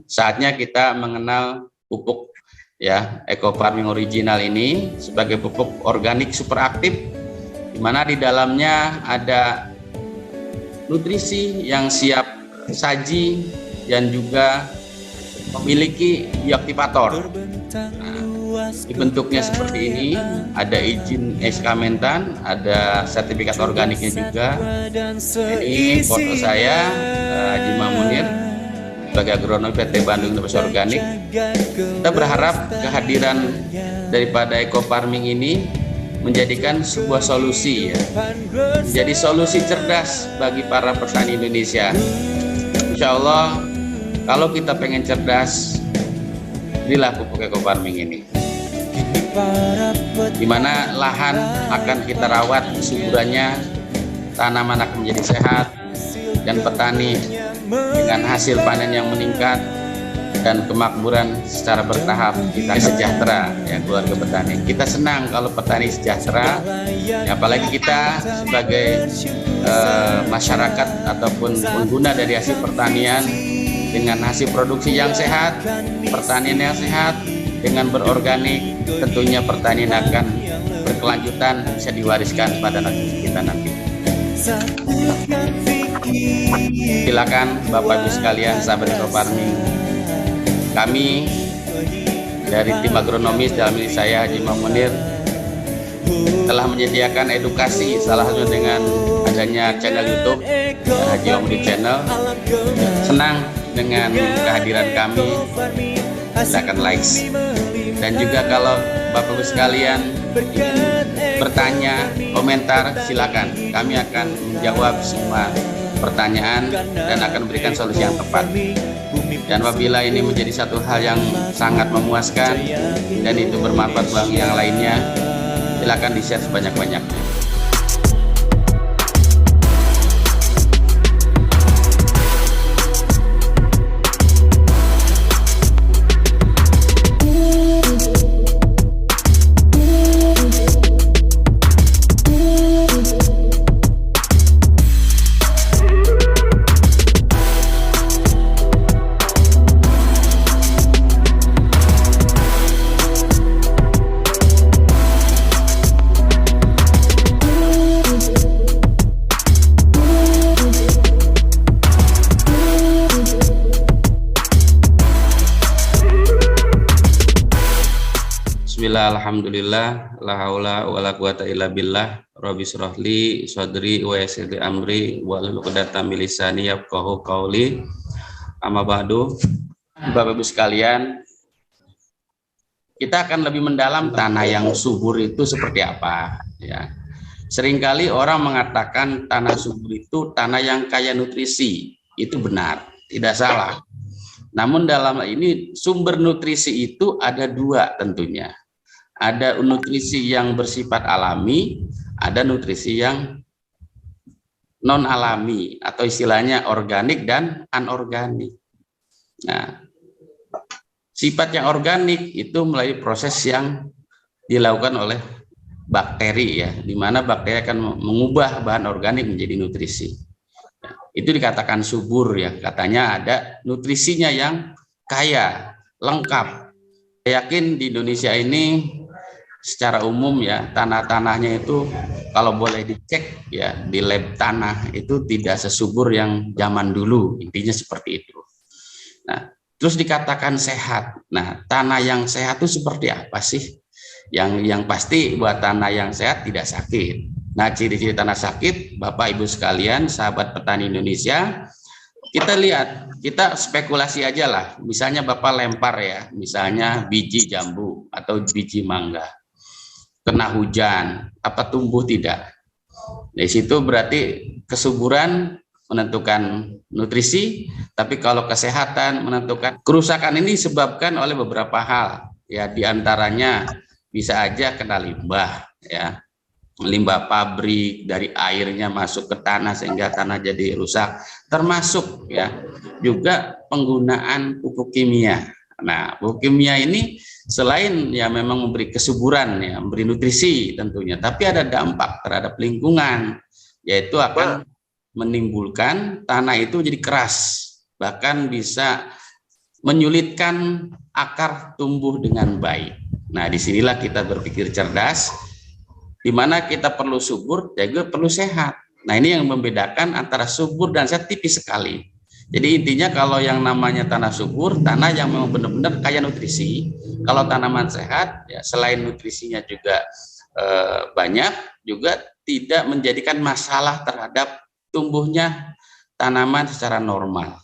saatnya kita mengenal pupuk ya eco farming original ini sebagai pupuk organik super aktif, di mana di dalamnya ada nutrisi yang siap saji dan juga memiliki bioaktivator. Nah, bentuknya seperti ini, ada izin SK Mentan, ada sertifikat organiknya juga. Ini foto saya, Haji Mamunir, sebagai agronom PT Bandung Inovasi Organik. Kita berharap kehadiran daripada eco farming ini menjadikan sebuah solusi ya, jadi solusi cerdas bagi para petani Indonesia. Insya Allah kalau kita pengen cerdas, belilah pupuk eco farming ini, di mana lahan akan kita rawat kesuburannya, tanaman akan menjadi sehat, dan petani dengan hasil panen yang meningkat dan kemakmuran secara bertahap. Kita sejahtera ya keluarga petani. Kita senang kalau petani sejahtera, ya, apalagi kita sebagai masyarakat ataupun pengguna dari hasil pertanian dengan hasil produksi yang sehat, pertanian yang sehat dengan berorganik, tentunya pertanian akan berkelanjutan, bisa diwariskan pada kita nanti. Silakan Bapak Ibu sekalian, sahabat eco farming, kami dari tim agronomis dalam ini saya Haji Mamunir telah menyediakan edukasi, salah satunya dengan adanya channel YouTube Haji Mamunir Channel. Senang dengan kehadiran kami, silakan like, dan juga kalau Bapak Ibu sekalian bertanya, komentar, silakan, kami akan menjawab semua pertanyaan dan akan memberikan solusi yang tepat. Dan apabila ini menjadi satu hal yang sangat memuaskan dan itu bermanfaat bagi yang lainnya, silakan di-share sebanyak-banyaknya. Alhamdulillah, la haula wala quwata illa billah, rabbi shrahli sadri wa yassir li amri wahlul 'uqdatam min lisani yafqahu qawli. Amma ba'du. Bapak Ibu sekalian, kita akan lebih mendalam tanah yang subur itu seperti apa ya. Seringkali orang mengatakan tanah subur itu tanah yang kaya nutrisi. Itu benar, tidak salah. Namun dalam ini sumber nutrisi itu ada dua tentunya. Ada nutrisi yang bersifat alami, ada nutrisi yang non alami atau istilahnya organik dan anorganik. Nah, sifat yang organik itu melalui proses yang dilakukan oleh bakteri ya, di mana bakteri akan mengubah bahan organik menjadi nutrisi. Itu dikatakan subur ya, katanya ada nutrisinya yang kaya, lengkap. Saya yakin di Indonesia ini secara umum ya, tanah-tanahnya itu kalau boleh dicek ya di lab tanah itu tidak sesubur yang zaman dulu, intinya seperti itu. Nah, terus dikatakan sehat. Nah, tanah yang sehat itu seperti apa sih? Yang pasti buat tanah yang sehat tidak sakit. Nah, ciri-ciri tanah sakit, Bapak Ibu sekalian, sahabat petani Indonesia, kita lihat, kita spekulasi aja lah. Misalnya Bapak lempar ya, misalnya biji jambu atau biji mangga. Kena hujan, apa tumbuh tidak? Dari situ berarti kesuburan menentukan nutrisi, tapi kalau kesehatan menentukan. Kerusakan ini disebabkan oleh beberapa hal, ya diantaranya bisa aja kena limbah, ya limbah pabrik dari airnya masuk ke tanah sehingga tanah jadi rusak, termasuk ya juga penggunaan pupuk kimia. Nah, pupuk kimia ini selain ya memang memberi kesuburan ya, memberi nutrisi tentunya, tapi ada dampak terhadap lingkungan, yaitu akan menimbulkan tanah itu jadi keras, bahkan bisa menyulitkan akar tumbuh dengan baik. Nah, disinilah kita berpikir cerdas, di mana kita perlu subur, juga perlu sehat. Nah, ini yang membedakan antara subur dan sehat tipis sekali. Jadi intinya kalau yang namanya tanah subur, tanah yang memang benar-benar kaya nutrisi. Kalau tanaman sehat, ya selain nutrisinya juga banyak, juga tidak menjadikan masalah terhadap tumbuhnya tanaman secara normal.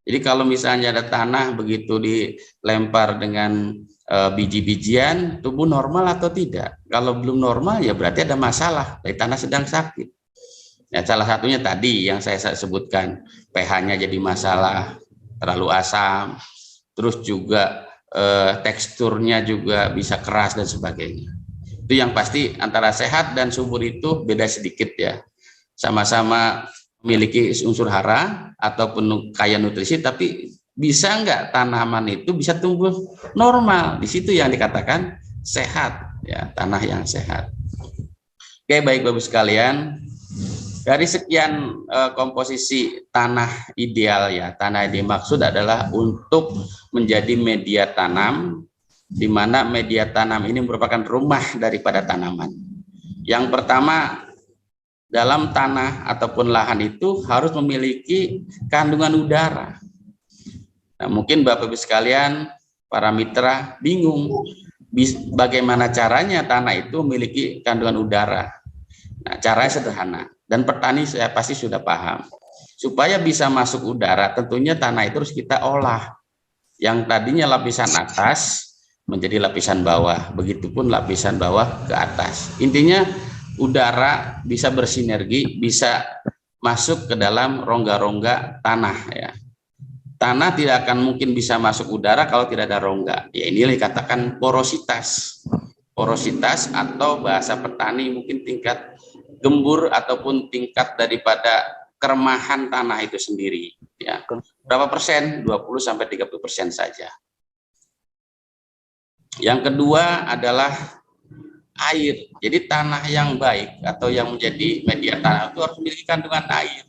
Jadi kalau misalnya ada tanah begitu dilempar dengan biji-bijian, tumbuh normal atau tidak? Kalau belum normal ya berarti ada masalah, dari tanah sedang sakit. Ya, salah satunya tadi yang saya sebutkan, pH-nya jadi masalah, terlalu asam, terus juga teksturnya juga bisa keras dan sebagainya. Itu yang pasti antara sehat dan subur itu beda sedikit ya. Sama-sama memiliki unsur hara ataupun kaya nutrisi, tapi bisa nggak tanaman itu bisa tumbuh normal? Di situ yang dikatakan sehat, ya, tanah yang sehat. Oke, baik Bapak sekalian, dari sekian komposisi tanah ideal ya, tanah yang dimaksud adalah untuk menjadi media tanam, di mana media tanam ini merupakan rumah daripada tanaman. Yang pertama, dalam tanah ataupun lahan itu harus memiliki kandungan udara. Nah, mungkin Bapak Ibu sekalian, para mitra bingung bagaimana caranya tanah itu memiliki kandungan udara. Nah, caranya sederhana dan petani saya pasti sudah paham. Supaya bisa masuk udara, tentunya tanah itu harus kita olah. Yang tadinya lapisan atas menjadi lapisan bawah, begitupun lapisan bawah ke atas. Intinya udara bisa bersinergi, bisa masuk ke dalam rongga-rongga tanah ya. Tanah tidak akan mungkin bisa masuk udara kalau tidak ada rongga. Ya, ini dikatakan porositas. Porositas atau bahasa petani mungkin tingkat gembur ataupun tingkat daripada keremahan tanah itu sendiri ya. Berapa persen? 20-30% saja. Yang kedua adalah air. Jadi tanah yang baik atau yang menjadi media tanah itu harus memiliki kandungan air.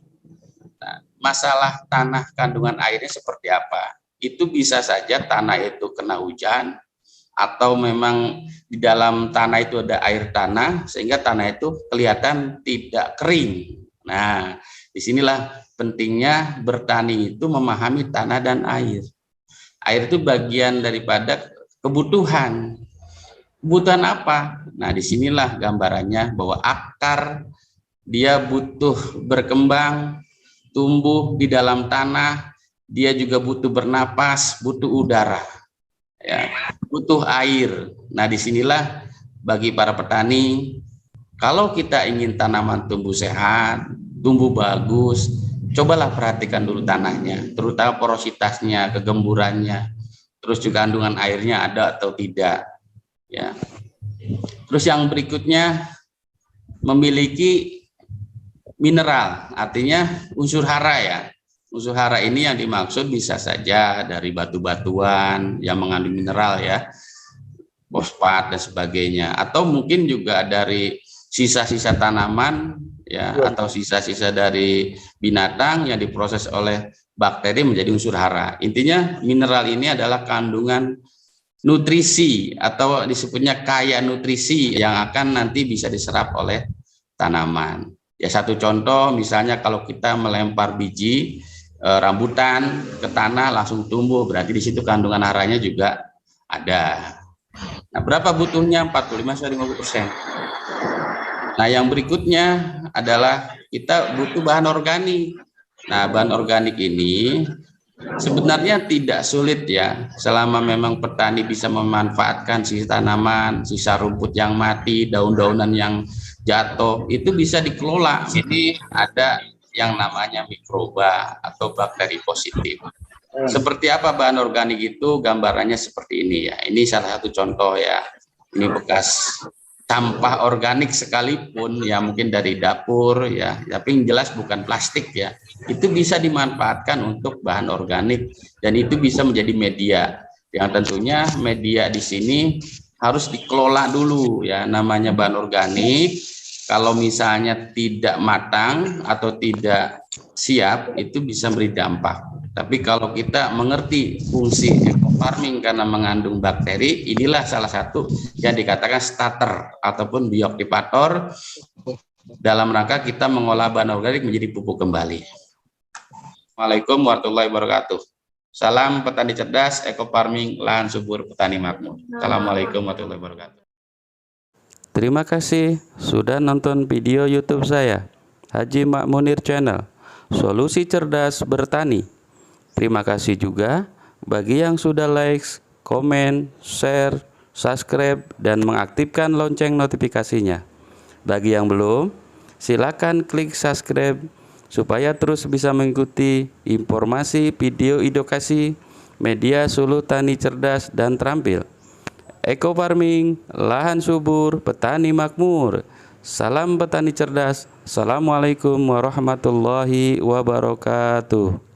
Nah, masalah tanah kandungan airnya seperti apa? Itu bisa saja tanah itu kena hujan atau memang di dalam tanah itu ada air tanah sehingga tanah itu kelihatan tidak kering. Nah, disinilah pentingnya bertani itu memahami tanah dan air. Air itu bagian daripada kebutuhan. Kebutuhan apa? Nah, disinilah gambarannya bahwa akar dia butuh berkembang, tumbuh di dalam tanah, dia juga butuh bernapas, butuh udara, ya, butuh air. Nah, disinilah bagi para petani, kalau kita ingin tanaman tumbuh sehat, tumbuh bagus, cobalah perhatikan dulu tanahnya, terutama porositasnya, kegemburannya, terus juga kandungan airnya ada atau tidak. Ya. Terus yang berikutnya memiliki mineral, artinya unsur hara ya. Unsur hara ini yang dimaksud bisa saja dari batu-batuan yang mengandung mineral ya, fosfat dan sebagainya, atau mungkin juga dari sisa-sisa tanaman ya, atau sisa-sisa dari binatang yang diproses oleh bakteri menjadi unsur hara. Intinya mineral ini adalah kandungan nutrisi atau disebutnya kaya nutrisi yang akan nanti bisa diserap oleh tanaman. Ya, satu contoh misalnya kalau kita melempar biji rambutan ke tanah langsung tumbuh, berarti di situ kandungan haranya juga ada. Nah, berapa butuhnya? 45-50%. Nah, yang berikutnya adalah kita butuh bahan organik. Nah, bahan organik ini sebenarnya tidak sulit ya, selama memang petani bisa memanfaatkan sisa tanaman, sisa rumput yang mati, daun-daunan yang jatuh, itu bisa dikelola. Jadi ada yang namanya mikroba atau bakteri positif. Seperti apa bahan organik itu? Gambarannya seperti ini ya. Ini salah satu contoh ya. Ini bekas sampah organik sekalipun ya, mungkin dari dapur ya, tapi yang jelas bukan plastik ya, itu bisa dimanfaatkan untuk bahan organik dan itu bisa menjadi media yang tentunya media di sini harus dikelola dulu ya. Namanya bahan organik, kalau misalnya tidak matang atau tidak siap itu bisa beri dampak Tapi kalau kita mengerti fungsi ekofarming karena mengandung bakteri, inilah salah satu yang dikatakan starter ataupun bioaktivator dalam rangka kita mengolah bahan organik menjadi pupuk kembali. Assalamualaikum warahmatullahi wabarakatuh. Salam petani cerdas, ekofarming, lahan subur, petani makmur. Assalamualaikum warahmatullahi wabarakatuh. Terima kasih sudah nonton video YouTube saya, Haji Makmunir Channel, Solusi Cerdas Bertani. Terima kasih juga bagi yang sudah like, komen, share, subscribe, dan mengaktifkan lonceng notifikasinya. Bagi yang belum, silakan klik subscribe supaya terus bisa mengikuti informasi video edukasi media Suluh Tani Cerdas dan Terampil. Ekofarming, lahan subur, petani makmur. Salam petani cerdas. Assalamualaikum warahmatullahi wabarakatuh.